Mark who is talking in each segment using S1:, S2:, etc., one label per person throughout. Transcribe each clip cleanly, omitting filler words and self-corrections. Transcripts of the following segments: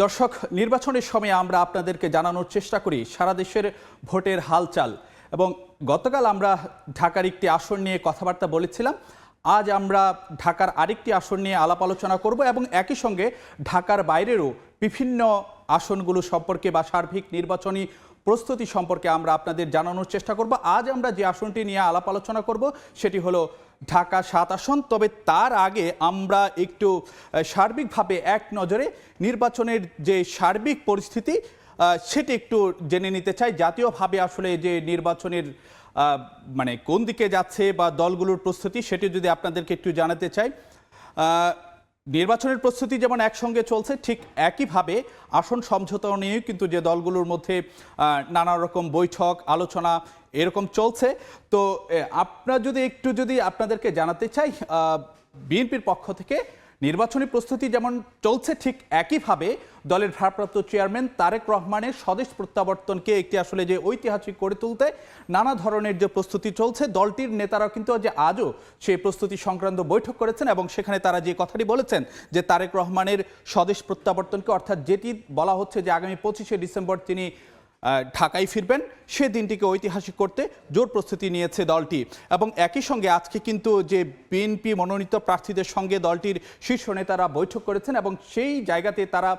S1: দর্শক, নির্বাচনের সময় আমরা আপনাদেরকে জানানোর চেষ্টা করি সারা দেশের ভোটের হালচাল। এবং গতকাল আমরা ঢাকার একটি আসন নিয়ে কথাবার্তা বলেছিলাম। আজ আমরা ঢাকার আরেকটি আসন নিয়ে আলাপ আলোচনা করব এবং একই সঙ্গে ঢাকার বাইরেরও বিভিন্ন আসনগুলো সম্পর্কে বা সার্বিক নির্বাচনী প্রস্তুতি সম্পর্কে আমরা আপনাদের জানানোর চেষ্টা করব। আজ আমরা যে আসনটি নিয়ে আলাপ আলোচনা করব সেটি হলো ঢাকা ৭ আসন। তবে তার আগে আমরা একটু সার্বিকভাবে এক নজরে নির্বাচনের যে সার্বিক পরিস্থিতি সেটি একটু জেনে নিতে চাই। জাতীয়ভাবে আসলে যে নির্বাচনের মানে কোন দিকে যাচ্ছে বা দলগুলোর প্রস্তুতি সেটি যদি আপনাদেরকে একটু জানাতে চাই। নির্বাচনের প্রস্তুতি যেমন একসঙ্গে চলছে, ঠিক একইভাবে আসন সমঝোতা নিয়েও কিন্তু যে দলগুলোর মধ্যে নানা রকম বৈঠক আলোচনা এরকম চলছে। তো আপনারা যদি আপনাদেরকে জানাতে চাই, বিএনপির পক্ষ থেকে নির্বাচনী প্রস্তুতি যেমন চলছে, ঠিক একইভাবে দলের ভারপ্রাপ্ত চেয়ারম্যান তারেক রহমানের স্বদেশ প্রত্যাবর্তনকে একটি আসলে যে ঐতিহাসিক করে তুলতে নানা ধরনের যে প্রস্তুতি চলছে, দলটির নেতারাও কিন্তু যে আজও সেই প্রস্তুতি সংক্রান্ত বৈঠক করেছেন এবং সেখানে তারা যে কথাটি বলেছেন যে তারেক রহমানের স্বদেশ প্রত্যাবর্তনকে, অর্থাৎ যেটি বলা হচ্ছে যে আগামী 25শে ডিসেম্বর তিনি ঢাকায় ফিরবেন, সে দিনটিকে ঐতিহাসিক করতে জোর প্রস্তুতি নিয়েছে দলটি। এবং একই সঙ্গে আজকে কিন্তু যে বিএনপি মনোনীত প্রার্থীদের সঙ্গে দলটির শীর্ষ নেতারা বৈঠক করেছেন এবং সেই জায়গাতে তারা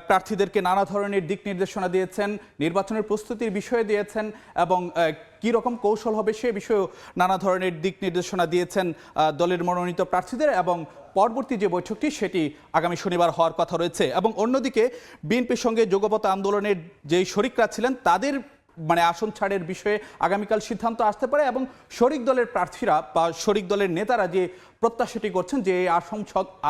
S1: প্রার্থীদেরকে নানা ধরনের দিক নির্দেশনা দিয়েছেন, নির্বাচনের প্রস্তুতির বিষয়ে দিয়েছেন এবং কী রকম কৌশল হবে সে বিষয়েও নানা ধরনের দিক নির্দেশনা দিয়েছেন দলের মনোনীত প্রার্থীদের। এবং পরবর্তী যে বৈঠকটি সেটি আগামী শনিবার হওয়ার কথা রয়েছে। এবং অন্যদিকে বিএনপির সঙ্গে যোগপথ আন্দোলনের যেই শরিকরা ছিলেন তাদের আসন ছাড়ের বিষয়ে আগামীকাল সিদ্ধান্ত আসতে পারে এবং শরিক দলের প্রার্থীরা বা শরিক দলের নেতারা যে প্রত্যাশাটি করছেন যে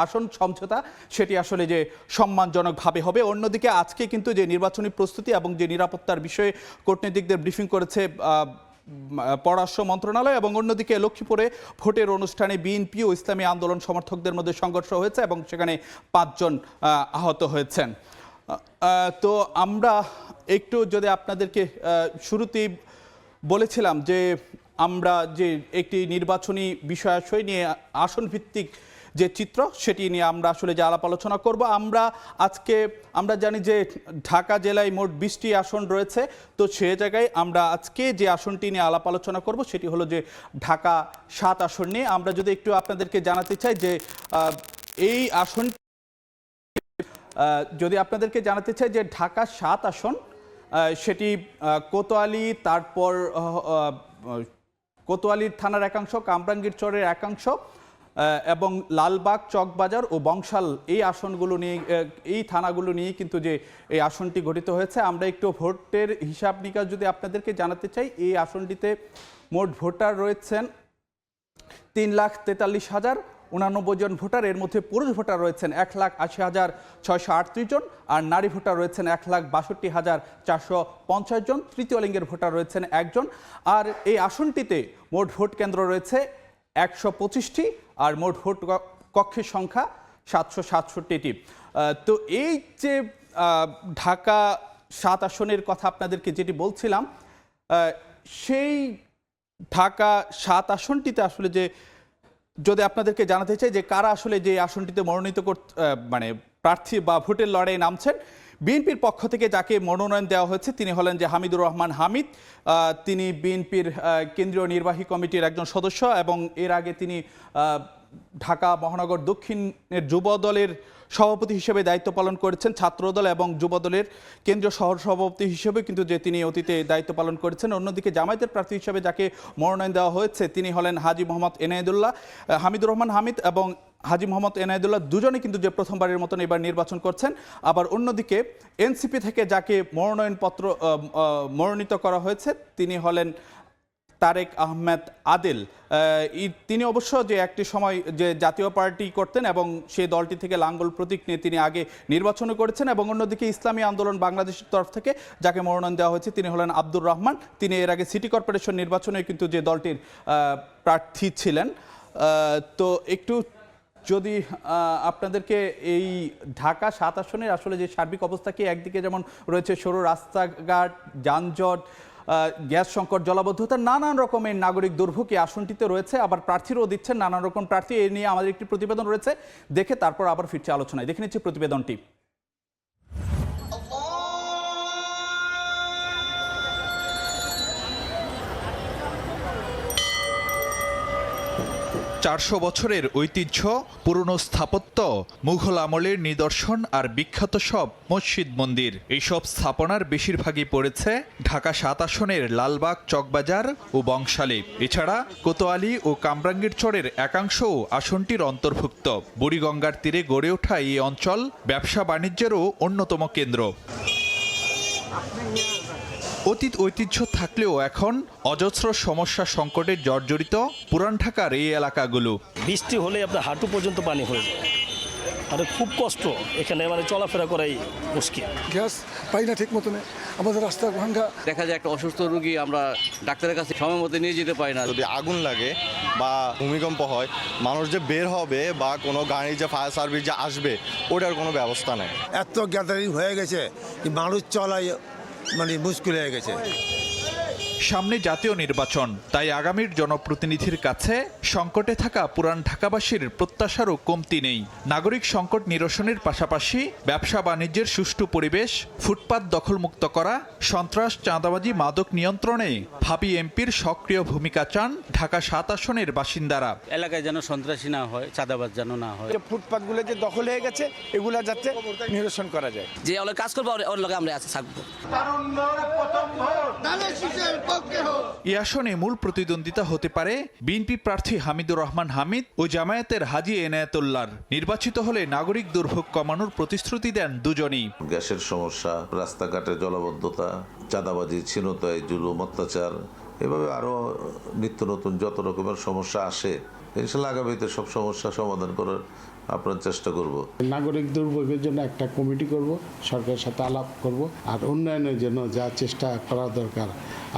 S1: আসন সমঝোতা সেটি আসলে যে সম্মানজনকভাবে হবে। অন্যদিকে আজকে কিন্তু যে নির্বাচনী প্রস্তুতি এবং যে নিরাপত্তার বিষয়ে কূটনীতিকদের ব্রিফিং করেছে পররাষ্ট্র মন্ত্রণালয়। এবং অন্যদিকে লক্ষ্মীপুরে ভোটের অনুষ্ঠানে বিএনপি ও ইসলামী আন্দোলন সমর্থকদের মধ্যে সংঘর্ষ হয়েছে এবং সেখানে 5 জন আহত হয়েছেন। তো আমরা একটু যদি আপনাদেরকে শুরুতেই বলেছিলাম যে আমরা যে একটি নির্বাচনী বিষয়াশয় নিয়ে আসন ভিত্তিক যে চিত্র সেটি নিয়ে আমরা আসলে যে আলাপ আলোচনা করব। আমরা জানি যে ঢাকা জেলায় মোট 20টি আসন রয়েছে। তো সে জায়গায় আমরা আজকে যে আসনটি নিয়ে আলাপ আলোচনা করব সেটি হলো যে ঢাকা 7 আসন নিয়ে। আমরা যদি একটু আপনাদেরকে জানাতে চাই যে এই আসন যদি আপনাদেরকে জানাতে চাই যে ঢাকা 7 আসন সেটি কোতোয়ালি, তারপর কোতোয়ালির থানার একাংশ, কামরাঙ্গীর চরের একাংশ এবং লালবাগ, চকবাজার ও বংশাল এই থানাগুলো নিয়ে কিন্তু যে এই আসনটি গঠিত হয়েছে। আমরা একটু ভোটের হিসাব নিকাশ যদি আপনাদেরকে জানাতে চাই, এই আসনটিতে মোট ভোটার রয়েছেন 3,43,089 জন ভোটার। এর মধ্যে পুরুষ ভোটার রয়েছেন 1,80,638 জন আর নারী ভোটার রয়েছেন 1,62,450 জন। তৃতীয় লিঙ্গের ভোটার রয়েছেন 1 জন। আর এই আসনটিতে মোট ভোট কেন্দ্র রয়েছে 125টি আর মোট ভোট কক্ষের সংখ্যা 767টি। তো এই যে ঢাকা 7 আসনের কথা আপনাদেরকে যেটি বলছিলাম, সেই ঢাকা 7 আসনটিতে আসলে যে যদি আপনাদেরকে জানাতে চাই যে কারা আসলে যে আসনটিতে মনোনীত প্রার্থী বা ভোটের লড়াইয়ে নামছেন। বিএনপির পক্ষ থেকে যাকে মনোনয়ন দেওয়া হয়েছে তিনি হলেন যে হামিদুর রহমান হামিদ। তিনি বিএনপির কেন্দ্রীয় নির্বাহী কমিটির একজন সদস্য এবং এর আগে তিনি ঢাকা মহানগর দক্ষিণের যুব দলের সভাপতি হিসেবে দায়িত্ব পালন করেছেন, ছাত্রদল এবং যুব দলের কেন্দ্রীয় সহ সভাপতি হিসেবে কিন্তু যে তিনি অতীতে দায়িত্ব পালন করেছেন। অন্যদিকে জামায়াতের প্রার্থী হিসেবে যাকে মনোনয়ন দেওয়া হয়েছে তিনি হলেন হাজি মোহাম্মদ এনায়েতুল্লাহ। হামিদুর রহমান হামিদ এবং হাজি মোহাম্মদ এনায়েতুল্লাহ দুজনে কিন্তু যে প্রথমবারের মতন এবার নির্বাচন করছেন। আবার অন্যদিকে এনসিপি থেকে যাকে মনোনীত করা হয়েছে তিনি হলেন তারেক আহমেদ আদিল। তিনি অবশ্য যে একটি সময় যে জাতীয় পার্টি করতেন এবং সেই দলটি থেকে লাঙ্গল প্রতীক নিয়ে তিনি আগে নির্বাচনও করেছেন। এবং অন্যদিকে ইসলামী আন্দোলন বাংলাদেশের তরফ থেকে যাকে মনোনয়ন দেওয়া হয়েছে তিনি হলেন আব্দুর রহমান। তিনি এর আগে সিটি কর্পোরেশন নির্বাচনে কিন্তু যে দলটির প্রার্থী ছিলেন। তো একটু যদি আপনাদেরকে এই ঢাকা 7 আসনের আসলে যে সার্বিক অবস্থা কি, একদিকে যেমন রয়েছে সরু রাস্তাঘাট, যানজট, গ্যাস সংকট, জলাবদ্ধতা, নানান রকমের নাগরিক দুর্ভোগী আসনটিতে রয়েছে। আবার প্রার্থীরাও দিচ্ছেন নানান রকম প্রার্থী। এ নিয়ে আমাদের একটি প্রতিবেদন রয়েছে, দেখে তারপর আবার ফিরছে আলোচনায়। দেখে নিচ্ছি প্রতিবেদনটি। 400 বছরের ঐতিহ্য, পুরনো স্থাপত্য, মুঘল আমলের নিদর্শন আর বিখ্যাত সব মসজিদ মন্দির, এইসব স্থাপনার বেশিরভাগই পড়েছে ঢাকা 7 আসনের লালবাগ, চকবাজার ও বংশালে। এছাড়া কোতোয়ালি ও কামরাঙ্গীরচরের একাংশও আসনটির অন্তর্ভুক্ত। বুড়িগঙ্গার তীরে গড়ে ওঠা এই অঞ্চল ব্যবসা বাণিজ্যেরও অন্যতম কেন্দ্র। অতীত ঐতিহ্য থাকলেও এখন অজস্র সমস্যা সংকটে জর্জরিত পুরান ঢাকার এই এলাকাগুলো।
S2: বৃষ্টি হলে আপনার হাঁটু পর্যন্ত পানি হয়ে যায়, আর খুব কষ্ট এখানে, মানে চলাফেরা করাই মুশকিল।
S3: গ্যাস পাই না ঠিক মতনে, আমাদের রাস্তা ভাঙ্গা।
S4: দেখা যায় একটা অসুস্থ রোগী আমরা ডাক্তারের কাছে সময় মতো নিয়ে যেতে পারি না।
S5: যদি আগুন লাগে বা ভূমিকম্প হয়, মানুষ যে বের হবে বা কোনো গাড়ি যে ফায়ার সার্ভিস যে আসবে, ওটার কোনো ব্যবস্থা নেই।
S6: এত গ্যাদারিং হয়ে গেছে, মানুষ চলাই মানে মুশকিল হয়ে গেছে।
S1: সামনে জাতীয় নির্বাচন, তাই আগামীর জনপ্রতিনিধির কাছে সংকটে থাকা পুরান ঢাকাবাসীর প্রত্যাশারও কমতি নেই। নাগরিক সংকট নিরসনের পাশাপাশি ব্যবসা বাণিজ্যের সুষ্ঠু পরিবেশ, ফুটপাত দখলমুক্ত করা, সন্ত্রাস, চাঁদাবাজি, মাদক নিয়ন্ত্রণে ভাবি এমপির সক্রিয় ভূমিকা চান ঢাকা 7 আসনের বাসিন্দারা।
S7: এলাকায় যেন সন্ত্রাসী না হয়, চাঁদাবাজ যেন না হয়।
S8: ফুটপাতগুলো যে দখল হয়ে গেছে, এগুলা যাতে নিরসন করা যায়।
S4: যে ওরা কাজ করবো ওর লগে আমরা থাকবো।
S1: এই আসনে মূল প্রতিদ্বন্দ্বিতা হতে পারে বিএনপি প্রার্থী হামিদুর রহমান হামিদ ও জামায়াতের হাজী এনায়েতুল্লাহর। নির্বাচিত হলে নাগরিক দুর্ভোগ কমানোর প্রতিশ্রুতি দেন দুজনই।
S9: গ্যাসের সমস্যা, রাস্তাঘাটে জলাবদ্ধতা, চাঁদাবাজি, ছিনতাই, জুলুম, অত্যাচার, এভাবে আরো নিত্য নতুন যত রকমের সমস্যা আসে, ইনশাআল্লাহ আগামীতে সব সমস্যা সমাধান করার আপনার চেষ্টা করব।
S10: নাগরিক দুর্ভোগের জন্য একটা কমিটি করব, সরকারের সাথে আলাপ করব, আর উন্নয়নের জন্য যা চেষ্টা করা দরকার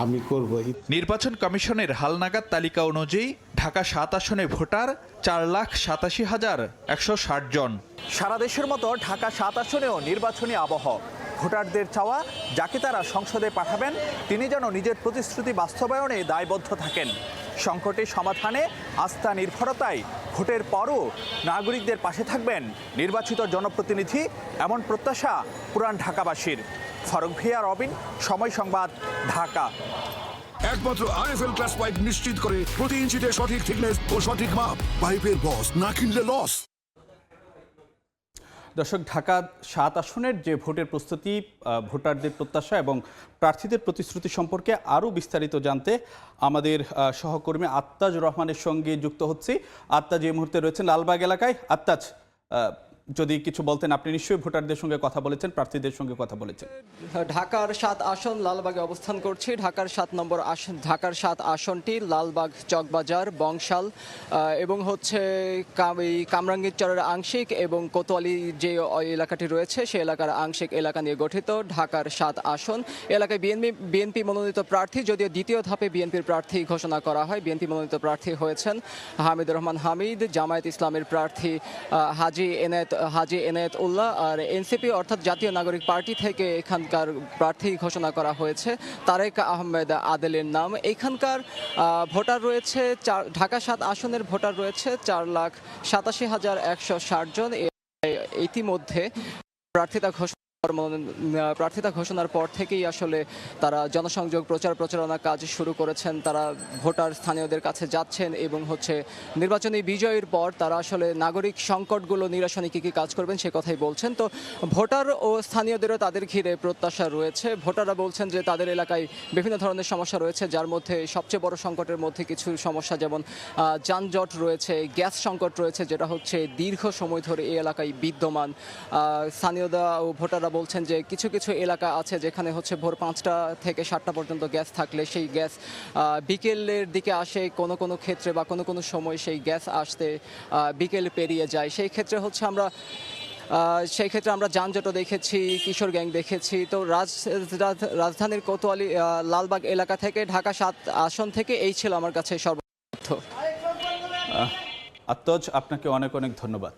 S10: আমি করব।
S1: নির্বাচন কমিশনের হালনাগাদ তালিকা অনুযায়ী ঢাকা 7 আসনে ভোটার 4,87,160 জন।
S11: সারা দেশের মতো ঢাকা 7 আসনেও নির্বাচনী আবহ। ভোটারদের চাওয়া, যাকে তারা সংসদে পাঠাবেন তিনি যেন নিজের প্রতিশ্রুতি বাস্তবায়নে দায়বদ্ধ থাকেন। সংকটের সমাধানে আস্থা নির্ভরতায় ভোটের পরও নাগরিকদের পাশে থাকবেন নির্বাচিত জনপ্রতিনিধি, এমন প্রত্যাশা পুরান ঢাকাবাসীর। ফারুক ভিয়া, রবিন, সময় সংবাদ, ঢাকা।
S3: একমাত্র আরএফএল ক্লাস পাইপ নিশ্চিত করে প্রতি ইঞ্চিতে সঠিক থিকনেস ও সঠিক মাপ। পাইপের বস, না কিনলে লস।
S1: দর্শক, ঢাকা 7 আসনের যে ভোটের প্রস্তুতি, ভোটারদের প্রত্যাশা এবং প্রার্থীদের প্রতিশ্রুতি সম্পর্কে আরও বিস্তারিত জানতে আমাদের সহকর্মী আত্তাজ রহমানের সঙ্গে যুক্ত হচ্ছি। আত্তাজ এই মুহূর্তে রয়েছেন লালবাগ এলাকায়। আত্তাজ, যদি কিছু বলতেন, আপনি নিশ্চয়ই ভোটারদের সঙ্গে কথা বলেছেন, প্রার্থীদের সঙ্গে কথা বলেছেন।
S12: ঢাকার 7 আসন লালবাগে অবস্থান করছি। ঢাকার 7 নম্বর আসন, ঢাকার 7 আসনটি লালবাগ, চকবাজার, বংশাল এবং হচ্ছে কামরাঙ্গীরচরের আংশিক এবং কোতোয়ালি যে এলাকাটি রয়েছে সেই এলাকার আংশিক এলাকা নিয়ে গঠিত। ঢাকার 7 আসন এলাকায় বিএনপি মনোনীত প্রার্থী, যদিও দ্বিতীয় ধাপে বিএনপির প্রার্থী ঘোষণা করা হয়। বিএনপি মনোনীত প্রার্থী হয়েছেন হামিদুর রহমান হামিদ, জামায়াত ইসলামের প্রার্থী হাজী এনায়েতুল্লাহ, আর এনসিপি অর্থাৎ জাতীয় নাগরিক পার্টি থেকে এখানকার প্রার্থী ঘোষণা করা হয়েছে তারেক আহমেদ আদেলের নাম। এখানকার ভোটার রয়েছে, ঢাকা 7 আসনের ভোটার রয়েছে 4,87,160 জন। ইতিমধ্যে প্রার্থিতা ঘোষণার পর থেকেই আসলে তারা জনসংযোগ, প্রচারণা কাজ শুরু করেছেন। তারা ভোটার স্থানীয়দের কাছে যাচ্ছেন এবং হচ্ছে নির্বাচনী বিজয়ের পর তারা আসলে নাগরিক সংকটগুলো নিরসনে কী কাজ করবেন সে কথাই বলছেন। তো ভোটার ও স্থানীয়দেরও তাদের ঘিরে প্রত্যাশা রয়েছে। ভোটাররা বলছেন যে তাদের এলাকায় বিভিন্ন ধরনের সমস্যা রয়েছে, যার মধ্যে সবচেয়ে বড় সংকটের মধ্যে কিছু সমস্যা যেমন যানজট রয়েছে, গ্যাস সংকট রয়েছে, যেটা হচ্ছে দীর্ঘ সময় ধরে এই এলাকায় বিদ্যমান। স্থানীয়রা ও ভোটাররা বলছেন যে কিছু কিছু এলাকা আছে যেখানে হচ্ছে ভোর 5টা থেকে 7টা পর্যন্ত গ্যাস থাকলে সেই গ্যাস বিকেলের দিকে আসে, কোনো ক্ষেত্রে বা কোনো সময় সেই গ্যাস আসতে বিকেল পেরিয়ে যায়। সেই ক্ষেত্রে আমরা যানজটও দেখেছি, কিশোর গ্যাং দেখেছি। তো রাজধানীর কোতোয়ালি লালবাগ এলাকা থেকে, ঢাকা 7 আসন থেকে এই ছিল আমার কাছে সর্বোচ্চ তথ্য।
S1: আত্তাজ, আপনাকে অনেক অনেক ধন্যবাদ।